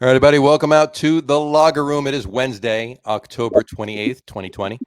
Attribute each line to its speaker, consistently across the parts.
Speaker 1: All right, everybody, welcome out to the Lager Room. It is Wednesday, October 28th, 2020.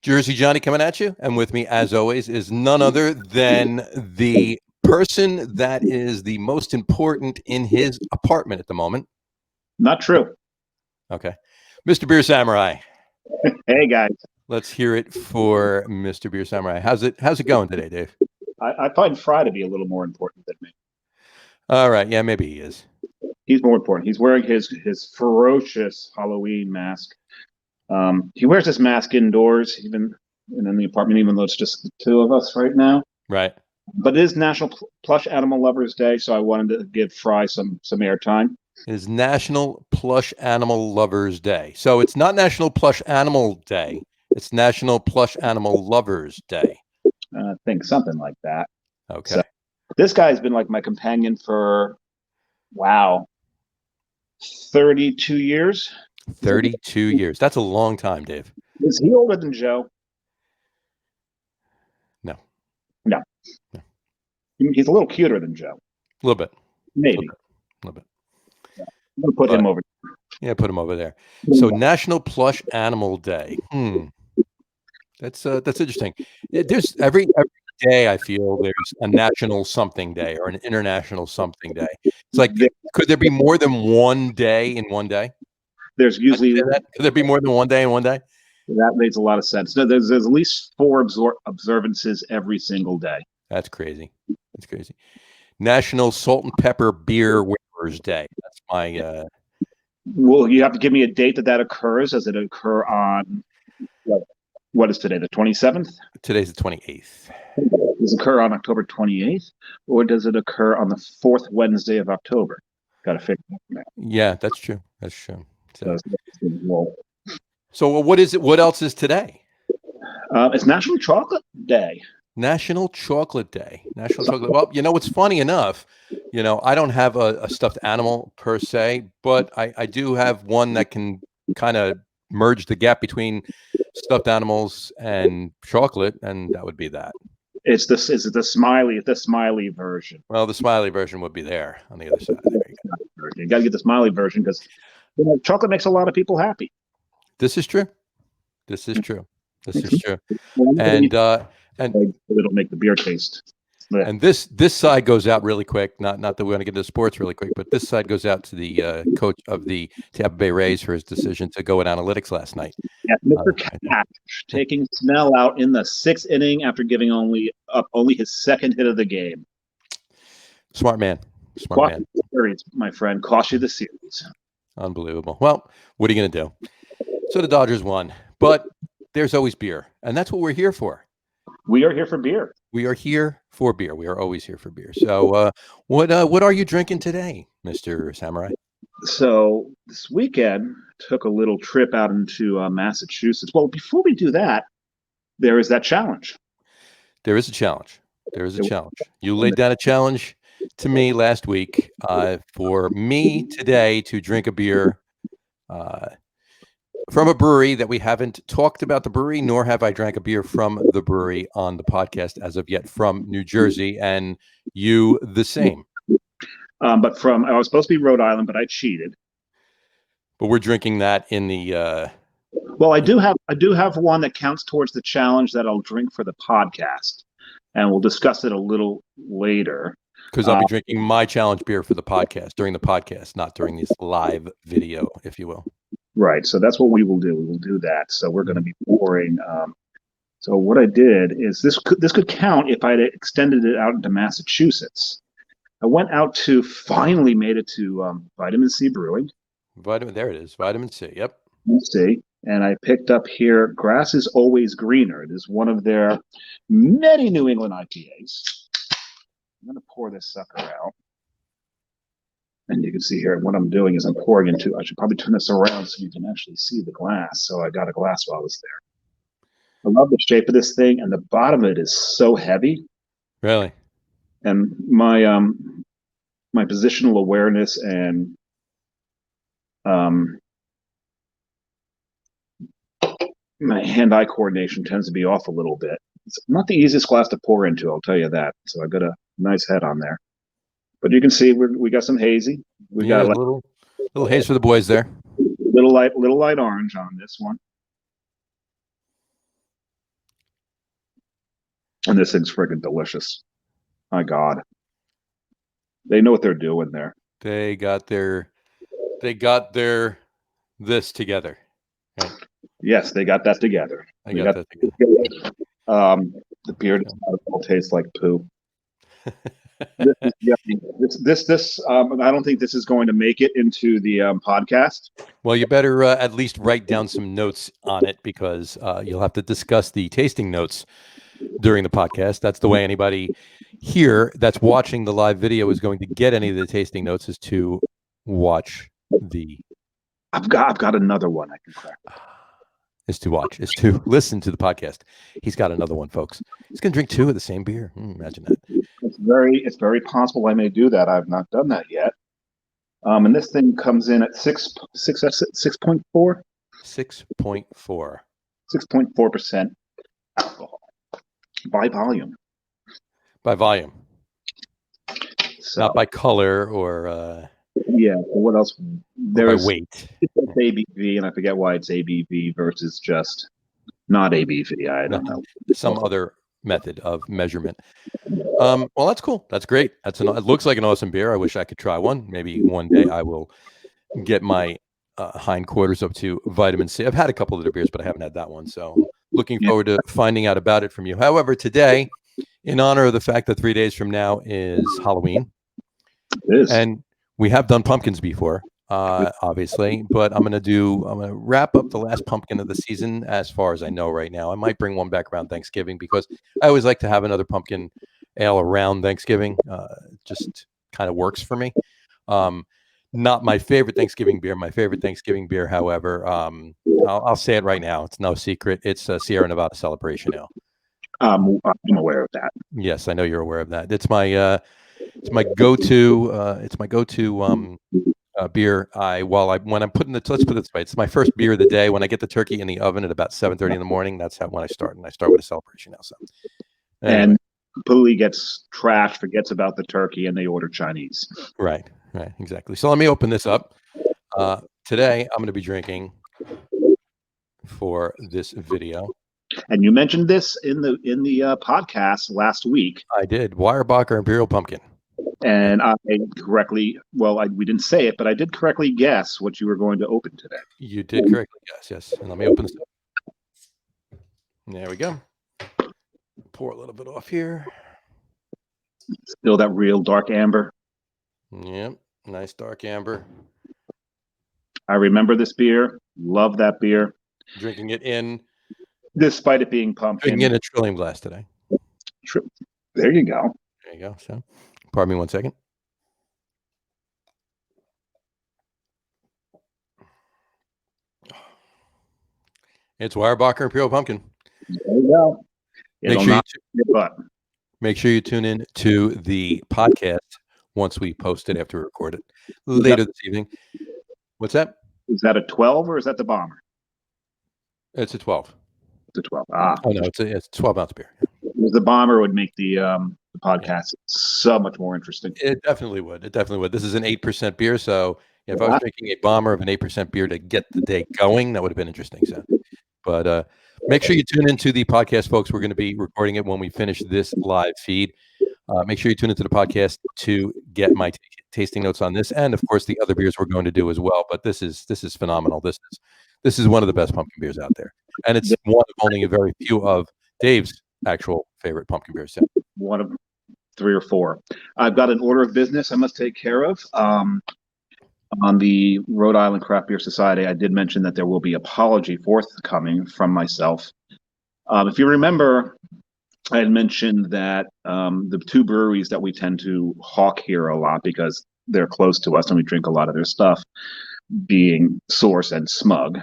Speaker 1: Jersey Johnny coming at you. And with me, as always, is none other than the person that is the most important in his apartment at the moment.
Speaker 2: Not true.
Speaker 1: Okay. Mr. Beer Samurai.
Speaker 2: Hey, guys.
Speaker 1: Let's hear it for Mr. Beer Samurai. How's it going today, Dave?
Speaker 2: I find Fry to be a little more important than me.
Speaker 1: All right. Yeah, maybe he is.
Speaker 2: He's more important. He's wearing his ferocious Halloween mask. He wears this mask indoors, even and in the apartment, even though it's just the two of us right now.
Speaker 1: Right.
Speaker 2: But it is National Plush Animal Lovers Day, so I wanted to give Fry some airtime.
Speaker 1: It is National Plush Animal Lovers Day. So it's not National Plush Animal Day. It's National Plush Animal Lovers Day.
Speaker 2: I think something like that.
Speaker 1: Okay.
Speaker 2: So, this guy's been like my companion for, 32 years.
Speaker 1: 32 years. That's a long time, Dave.
Speaker 2: Is he older than Joe?
Speaker 1: No.
Speaker 2: He's a little cuter than Joe.
Speaker 1: A little bit.
Speaker 2: Maybe.
Speaker 1: A little bit.
Speaker 2: I'm going to put him over.
Speaker 1: Yeah, put him over there. So National Plush Animal Day. That's interesting. There's every day I feel there's a national something day or an international something day. It's like, could there be more than one day in one day?
Speaker 2: There's usually
Speaker 1: could there be more than one day in one day?
Speaker 2: That makes a lot of sense. There's at least 4 observances every single day.
Speaker 1: That's crazy. That's crazy. National Salt and Pepper Beer Wearers Day. That's my.
Speaker 2: Well, you have to give me a date that occurs. Does it occur on what is today? The 27th.
Speaker 1: Today's the 28th.
Speaker 2: Does it occur on October 28th, or does it occur on the 4th Wednesday of October? Got to figure that out.
Speaker 1: Yeah, that's true. That's true.
Speaker 2: So
Speaker 1: what is it? What else is today?
Speaker 2: It's National Chocolate Day.
Speaker 1: National Chocolate Day. National Chocolate. Well, what's funny enough, I don't have a stuffed animal per se, but I do have one that can kind of merge the gap between stuffed animals and chocolate, and that would be that.
Speaker 2: Is it the smiley version?
Speaker 1: Well, the smiley version would be there on the other side. There
Speaker 2: you got to get the smiley version because chocolate makes a lot of people happy.
Speaker 1: This is true. This is true. This is true. And
Speaker 2: it'll make the beer taste.
Speaker 1: And this side goes out really quick. Not that we want to get into sports really quick, but this side goes out to the coach of the Tampa Bay Rays for his decision to go with analytics last night.
Speaker 2: Yeah, Mr. Cash taking Snell out in the 6th inning after giving only his second hit of the game.
Speaker 1: Smart man.
Speaker 2: Smart man. Series, my friend. Cost you the series.
Speaker 1: Unbelievable. Well, what are you going to do? So the Dodgers won, but there's always beer, and that's what we're here for.
Speaker 2: We are here for beer.
Speaker 1: We are here for beer. We are always here for beer. So what are you drinking today, Mr. Samurai?
Speaker 2: So this weekend, took a little trip out into Massachusetts. Well, before we do that, there is that challenge.
Speaker 1: There is a challenge. There is a challenge. You laid down a challenge to me last week for me today to drink a beer from a brewery that we haven't talked about the brewery, nor have I drank a beer from the brewery on the podcast as of yet from New Jersey, and you the same.
Speaker 2: But I was supposed to be Rhode Island, but I cheated.
Speaker 1: But we're drinking that in the.
Speaker 2: Well, I do have one that counts towards the challenge that I'll drink for the podcast, and we'll discuss it a little later.
Speaker 1: Because I'll be drinking my challenge beer for the podcast during the podcast, not during this live video, if you will.
Speaker 2: Right. So that's what we will do. We will do that. So we're going to be pouring. So what I did is this could count if I had extended it out into Massachusetts. I went out to finally made it to Vitamin C Brewing.
Speaker 1: There it is. Vitamin C. Yep.
Speaker 2: Vitamin C. And I picked up here Grass is Always Greener. It is one of their many New England IPAs. I'm going to pour this sucker out. And you can see here what I'm doing is I'm pouring into. I should probably turn this around so you can actually see the glass. So I got a glass while I was there. I love the shape of this thing, and the bottom of it is so heavy.
Speaker 1: Really?
Speaker 2: And my positional awareness and my hand-eye coordination tends to be off a little bit. It's not the easiest glass to pour into, I'll tell you that. So I got a nice head on there. But you can see we got some hazy. We got
Speaker 1: a little Little haze for the boys there.
Speaker 2: Little light orange on this one. And this thing's freaking delicious. My God. They know what they're doing there.
Speaker 1: They got their this together. Right?
Speaker 2: Yes, they got that together.
Speaker 1: I got that together.
Speaker 2: The beer does not at all taste like poo. This I don't think this is going to make it into the podcast.
Speaker 1: Well, you better at least write down some notes on it, because you'll have to discuss the tasting notes during the podcast. That's the way anybody here that's watching the live video is going to get any of the tasting notes, is to watch the.
Speaker 2: I've got another one I can crack.
Speaker 1: Is to listen to the podcast. He's got another one, folks. He's gonna drink two of the same beer. Imagine that.
Speaker 2: It's very possible I may do that. I've not done that yet. And this thing comes in at 6.4?
Speaker 1: 6.4.
Speaker 2: 6.4% alcohol by volume.
Speaker 1: By volume.
Speaker 2: So,
Speaker 1: not by color or
Speaker 2: yeah. What else? There's
Speaker 1: by weight.
Speaker 2: It's ABV, and I forget why it's ABV versus just not ABV. I don't know.
Speaker 1: Some other method of measurement. Well, that's cool. That's great. It looks like an awesome beer. I wish I could try one. Maybe one day I will get my hindquarters up to vitamin C. I've had a couple of their beers, but I haven't had that one. So looking forward to finding out about it from you. However, today, in honor of the fact that 3 days from now is Halloween,
Speaker 2: it is.
Speaker 1: And we have done pumpkins before, obviously, but I'm going to wrap up the last pumpkin of the season as far as I know right now. I might bring one back around Thanksgiving, because I always like to have another pumpkin ale around Thanksgiving. Just kind of works for me. Not my favorite Thanksgiving beer. My favorite Thanksgiving beer, however, I'll say it right now. It's no secret. It's a Sierra Nevada Celebration Ale.
Speaker 2: I'm aware of that.
Speaker 1: Yes, I know you're aware of that. It's my go-to. It's my go-to beer. When I'm putting let's put it this way. It's my first beer of the day. When I get the turkey in the oven at about 7:30 in the morning, that's when I start. And I start with a Celebration Ale. So, anyway.
Speaker 2: And completely gets trashed, forgets about the turkey, and they order Chinese.
Speaker 1: Right, exactly. So let me open this up. Today, I'm going to be drinking for this video.
Speaker 2: And you mentioned this in the podcast last week.
Speaker 1: I did. Weyerbacher Imperial Pumpkin.
Speaker 2: And I correctly, we didn't say it, but I did correctly guess what you were going to open today.
Speaker 1: You did correctly guess, yes. And let me open this up. There we go. Pour a little bit off here.
Speaker 2: Still that real dark amber.
Speaker 1: Yep, nice dark amber.
Speaker 2: I remember this beer. Love that beer.
Speaker 1: Drinking it in.
Speaker 2: Despite it being pumpkin.
Speaker 1: Drinking in a Trillium glass today.
Speaker 2: There you go.
Speaker 1: There you go. So, pardon me 1 second. It's Weyerbacher Imperial Pumpkin.
Speaker 2: There you go.
Speaker 1: Make sure you tune in to the podcast once we post it after we record it later this evening. What's that?
Speaker 2: Is that a 12 or is that the bomber?
Speaker 1: It's a 12.
Speaker 2: It's a 12.
Speaker 1: Oh no, it's a 12-ounce beer.
Speaker 2: The bomber would make the podcast so much more interesting.
Speaker 1: It definitely would. This is an 8% beer, so if I was drinking a bomber of an 8% beer to get the day going, that would have been interesting. So, but make sure you tune into the podcast, folks. We're going to be recording it when we finish this live feed. Make sure you tune into the podcast to get my tasting notes on this, and of course the other beers we're going to do as well. But this is phenomenal. This is one of the best pumpkin beers out there, and it's one of only a very few of Dave's actual favorite pumpkin beers. So.
Speaker 2: One of 3 or 4. I've got an order of business I must take care of. On the Rhode Island Craft Beer Society, I did mention that there will be apology forthcoming from myself. If you remember, I had mentioned that the 2 breweries that we tend to hawk here a lot because they're close to us and we drink a lot of their stuff, being Source and Smug.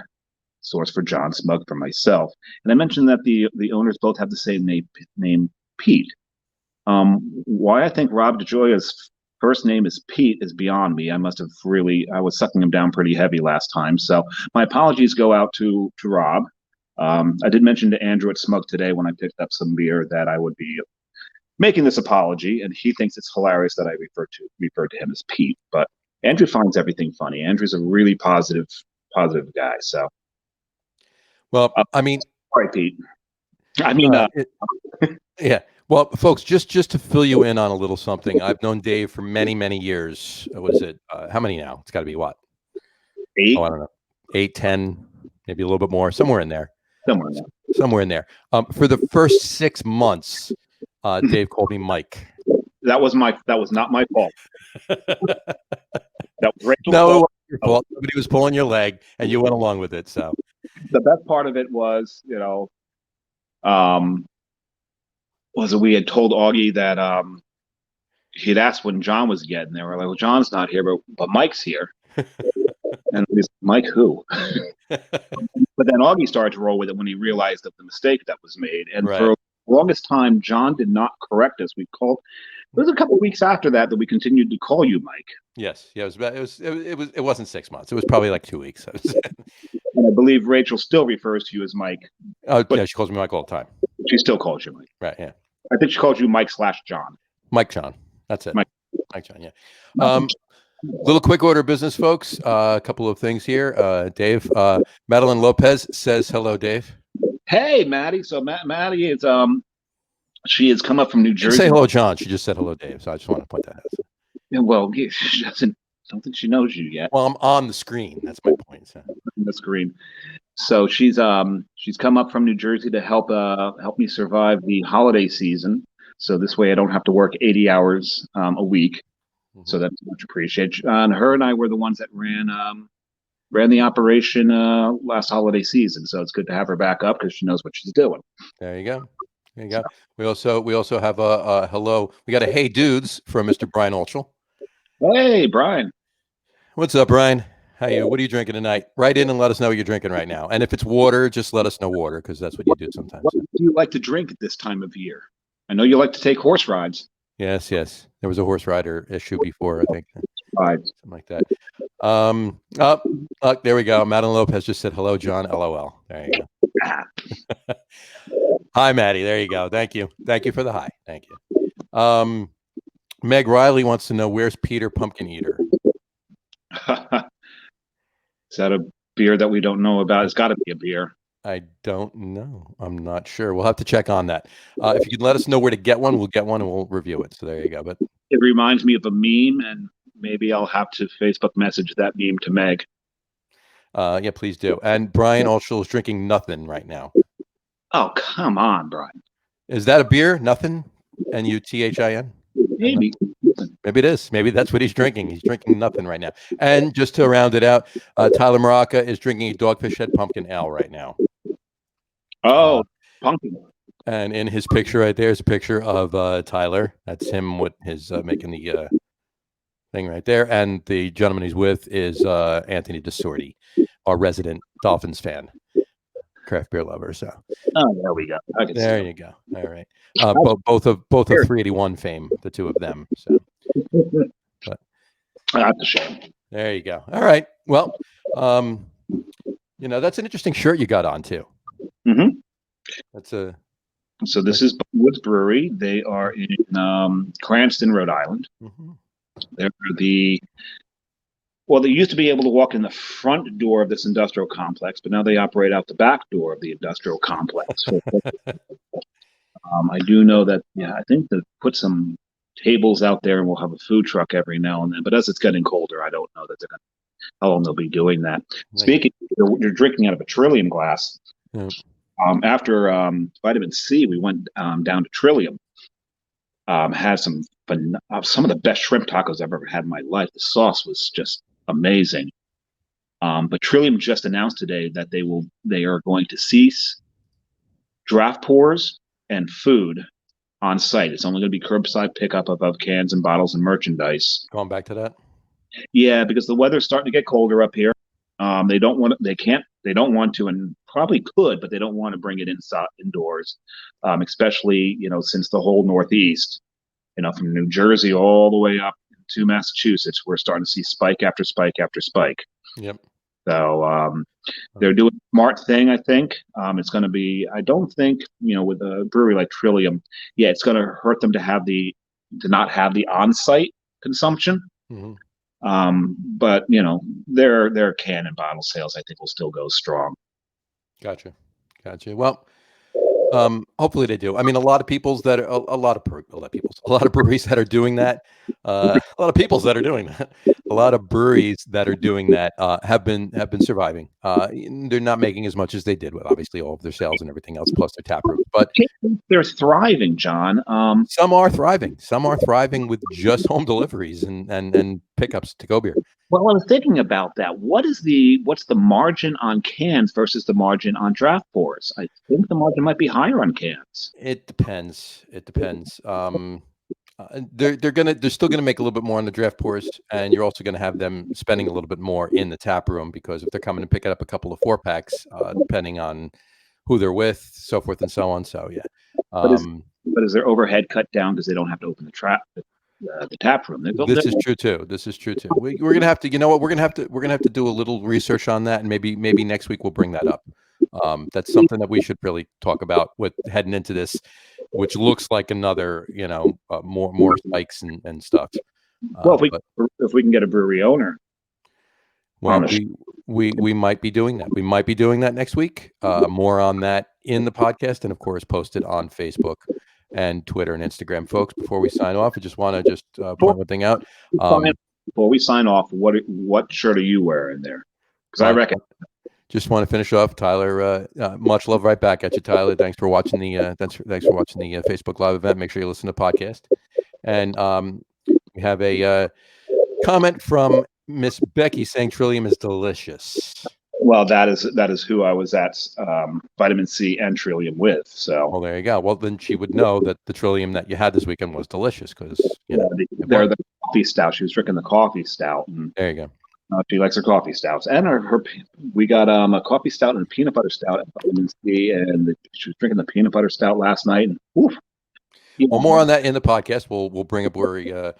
Speaker 2: Source for John, Smug for myself. And I mentioned that the owners both have the same name Pete. Why I think Rob DeGioia's first name is Pete is beyond me. I was sucking him down pretty heavy last time. So my apologies go out to Rob. I did mention to Andrew at Smug today when I picked up some beer that I would be making this apology, and he thinks it's hilarious that I referred to him as Pete. But Andrew finds everything funny. Andrew's a really positive guy. So,
Speaker 1: Well, I mean,
Speaker 2: sorry, Pete. I mean,
Speaker 1: yeah. Well, folks, just to fill you in on a little something, I've known Dave for many, many years. What is it? How many now? It's got to be what?
Speaker 2: 8.
Speaker 1: Oh, I don't know. 8, 10, maybe a little bit more, somewhere in there. Somewhere in there. For the first 6 months, Dave called me Mike.
Speaker 2: That was not my fault. That was Rachel's
Speaker 1: No,
Speaker 2: fault.
Speaker 1: it wasn't your fault. Somebody was pulling your leg, and you went along with it. So
Speaker 2: the best part of it was, we had told Augie that he'd asked when John was getting there. We're like, well, John's not here, but Mike's here. And he's Mike who? But then Augie started to roll with it when he realized of the mistake that was made. And
Speaker 1: Right.
Speaker 2: for the longest time, John did not correct us. We called. It was a couple of weeks after that we continued to call you Mike.
Speaker 1: Yes, yeah, it wasn't 6 months. It was probably like 2 weeks.
Speaker 2: And I believe Rachel still refers to you as Mike.
Speaker 1: Oh, yeah, she calls me Mike all the time.
Speaker 2: She still calls you Mike.
Speaker 1: Right, yeah.
Speaker 2: I think she calls you Mike/John.
Speaker 1: Mike John. That's it.
Speaker 2: Mike
Speaker 1: John, yeah. Little quick order business, folks. A couple of things here. Dave, Madeline Lopez says hello, Dave.
Speaker 2: Hey, Maddie. So Maddie is she has come up from New Jersey.
Speaker 1: Say hello, John. She just said hello, Dave. So I just want to point that out.
Speaker 2: Yeah, well, she doesn't. Don't think she knows you yet.
Speaker 1: Well, I'm on the screen. That's my point. So.
Speaker 2: On the screen. So she's come up from New Jersey to help me survive the holiday season. So this way I don't have to work 80 hours a week. Mm-hmm. So that's much appreciated. And her and I were the ones that ran the operation last holiday season. So it's good to have her back up because she knows what she's doing.
Speaker 1: There you go. There you go. We also have a hello. We got a hey dudes from Mr. Brian Olschel.
Speaker 2: Hey, Brian.
Speaker 1: What's up, Brian? How you? What are you drinking tonight? Write in and let us know what you're drinking right now. And if it's water, just let us know water because that's what you do sometimes.
Speaker 2: What do you like to drink at this time of year? I know you like to take horse rides.
Speaker 1: Yes. There was a horse rider issue before, I think.
Speaker 2: Right.
Speaker 1: Something like that. There we go. Madeline Lopez just said hello, John. LOL. There you go. Hi, Maddie. There you go. Thank you. Thank you for the hi. Thank you. Meg Riley wants to know where's Peter Pumpkin Eater.
Speaker 2: Is that a beer that we don't know about? It's got to be a beer.
Speaker 1: I don't know. I'm not sure. We'll have to check on that. If you can let us know where to get one, we'll get one and we'll review it. So there you go. But
Speaker 2: it reminds me of a meme, and maybe I'll have to Facebook message that meme to Meg.
Speaker 1: Yeah, please do. And Brian Olschel is drinking nothing right now.
Speaker 2: Oh, come on, Brian.
Speaker 1: Is that a beer? Nothing? N-U-T-H-I-N?
Speaker 2: Maybe.
Speaker 1: Maybe it is. Maybe that's what he's drinking. He's drinking nothing right now. And just to round it out, Tyler Maraca is drinking a Dogfish Head Pumpkin Ale right now.
Speaker 2: Oh, pumpkin.
Speaker 1: And in his picture right there is a picture of Tyler. That's him with his making the thing right there. And the gentleman he's with is Anthony Desorti, our resident Dolphins fan, craft beer lover. So,
Speaker 2: there we go.
Speaker 1: There you go. All right. Both of 381 fame, the two of them. So, but,
Speaker 2: that's a shame. There
Speaker 1: you go. All right. Well, that's an interesting shirt you got on too.
Speaker 2: Mm-hmm.
Speaker 1: So
Speaker 2: this is Woods Brewery. They are in Cranston, Rhode Island. Mm-hmm. They're they used to be able to walk in the front door of this industrial complex, but now they operate out the back door of the industrial complex. I do know that, I think they put some tables out there and we'll have a food truck every now and then. But as it's getting colder, I don't know that how long they'll be doing that. Speaking, you're drinking out of a Trillium glass. Yeah. After Vitamin C, we went down to Trillium. Had some of the best shrimp tacos I've ever had in my life. The sauce was just amazing. But Trillium just announced today that they are going to cease draft pours and food on site. It's only going to be curbside pickup of cans and bottles and merchandise.
Speaker 1: Going back to that?
Speaker 2: Yeah, because the weather's starting to get colder up here. They don't want to, and probably could, but they don't want to bring it indoors, especially, since the whole Northeast, from New Jersey all the way up to Massachusetts, we're starting to see spike after spike after spike.
Speaker 1: Yep.
Speaker 2: So they're doing a smart thing, I think. It's going to be, I don't think, with a brewery like Trillium, it's going to hurt them to not have the on-site consumption. Mm-hmm. But their can and bottle sales, I think, will still go strong.
Speaker 1: Gotcha. Well, hopefully they do. I mean, a lot of breweries that are doing that. A lot of peoples that are doing that. A lot of breweries that are doing that have been surviving. They're not making as much as they did with obviously all of their sales and everything else, plus their tap rooms. But
Speaker 2: they're thriving, John.
Speaker 1: some are thriving. Some are thriving with just home deliveries and pickups to go beer.
Speaker 2: Well, I was thinking about that. What's the margin on cans versus the margin on draft pours? I think the margin might be higher on cans.
Speaker 1: It depends. They're still gonna make a little bit more on the draft pours, and you're also gonna have them spending a little bit more in the tap room because if they're coming to pick up a couple of 4-packs, depending on who they're with, so forth and so on. So yeah.
Speaker 2: But is their overhead cut down because they don't have to open the tap room?
Speaker 1: This is true too. We're gonna have to. You know what? We're gonna have to do a little research on that, and maybe next week we'll bring that up. That's something that we should really talk about with heading into this, which looks like another, more spikes and stuff.
Speaker 2: Well, if we can get a brewery owner,
Speaker 1: well, we might be doing that. We might be doing that next week. More on that in the podcast, and of course, posted on Facebook and Twitter and Instagram. Folks, before we sign off, I just want to point one thing out.
Speaker 2: Before we sign off, what shirt are you wearing there? Because I reckon.
Speaker 1: Just want to finish off, Tyler. Much love right back at you, Tyler. Thanks for watching the Facebook Live event. Make sure you listen to the podcast. And we have a comment from Miss Becky saying Trillium is delicious.
Speaker 2: Well, that is who I was at Vitamin C and Trillium with. So,
Speaker 1: well, there you go. Well, then she would know that the Trillium that you had this weekend was delicious because
Speaker 2: they're the coffee stout. She was drinking the coffee stout. And
Speaker 1: there you go.
Speaker 2: She likes her coffee stouts, and we got a coffee stout and a peanut butter stout at Vitamin C, and she was drinking the peanut butter stout last night. And
Speaker 1: well, more on that in the podcast. We'll bring up our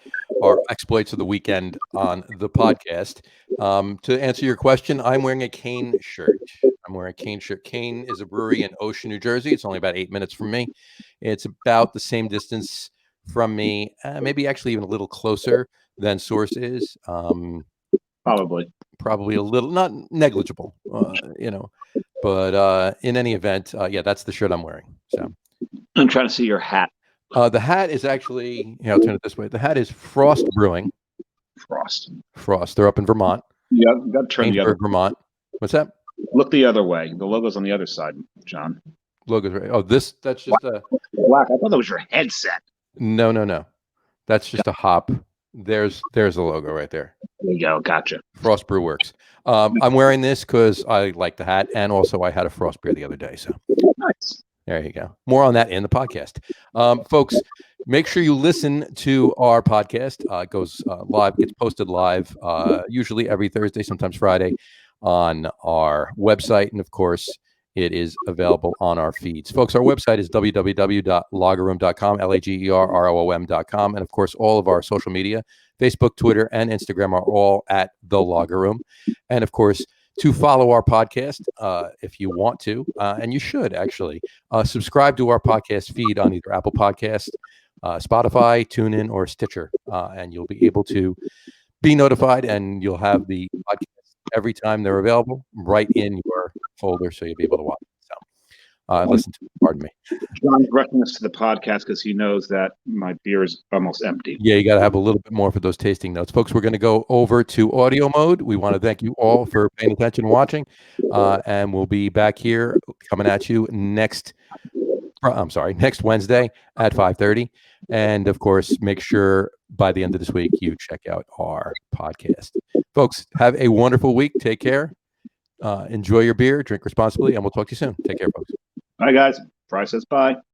Speaker 1: exploits of the weekend on the podcast. To answer your question, I'm wearing a Kane shirt. Kane is a brewery in Ocean, New Jersey. It's only about 8 minutes from me. It's about the same distance from me, maybe actually even a little closer than Source is. Probably a little, not negligible, but in any event, that's the shirt I'm wearing. So
Speaker 2: I'm trying to see your hat.
Speaker 1: The hat is actually, I'll turn it this way. The hat is Frost Brewing. Frost. They're up in Vermont.
Speaker 2: Yeah, you got to turn the other.
Speaker 1: Vermont. What's that?
Speaker 2: Look the other way. The logo's on the other side, John.
Speaker 1: Logo's right. Oh, that's just a
Speaker 2: black. I thought that was your headset.
Speaker 1: No. That's just a hop. There's the logo right there.
Speaker 2: There you go. Gotcha.
Speaker 1: Frost Brew Works. I'm wearing this because I like the hat, and also I had a Frost beer the other day. So
Speaker 2: nice.
Speaker 1: There you go. More on that in the podcast. Folks, make sure you listen to our podcast. It goes live, gets posted live, usually every Thursday, sometimes Friday, on our website. And of course, it is available on our feeds. Folks, our website is www.lagerroom.com, LAGERROOM.com. And of course, all of our social media, Facebook, Twitter, and Instagram are all at The Lager Room. And of course, to follow our podcast, if you want to, and you should actually, subscribe to our podcast feed on either Apple Podcast, Spotify, TuneIn, or Stitcher, and you'll be able to be notified, and you'll have the podcast every time they're available right in your folder, so you'll be able to watch it. So, listen to it. Pardon me.
Speaker 2: John's directing us to the podcast because he knows that my beer is almost empty.
Speaker 1: Yeah, you got to have a little bit more for those tasting notes. Folks, we're going to go over to audio mode. We want to thank you all for paying attention and watching, and we'll be back here coming at you next Wednesday at 5:30. And of course, make sure by the end of this week, you check out our podcast. Folks, have a wonderful week. Take care. Enjoy your beer, drink responsibly, and we'll talk to you soon. Take care, folks.
Speaker 2: Bye, guys. Fry says bye.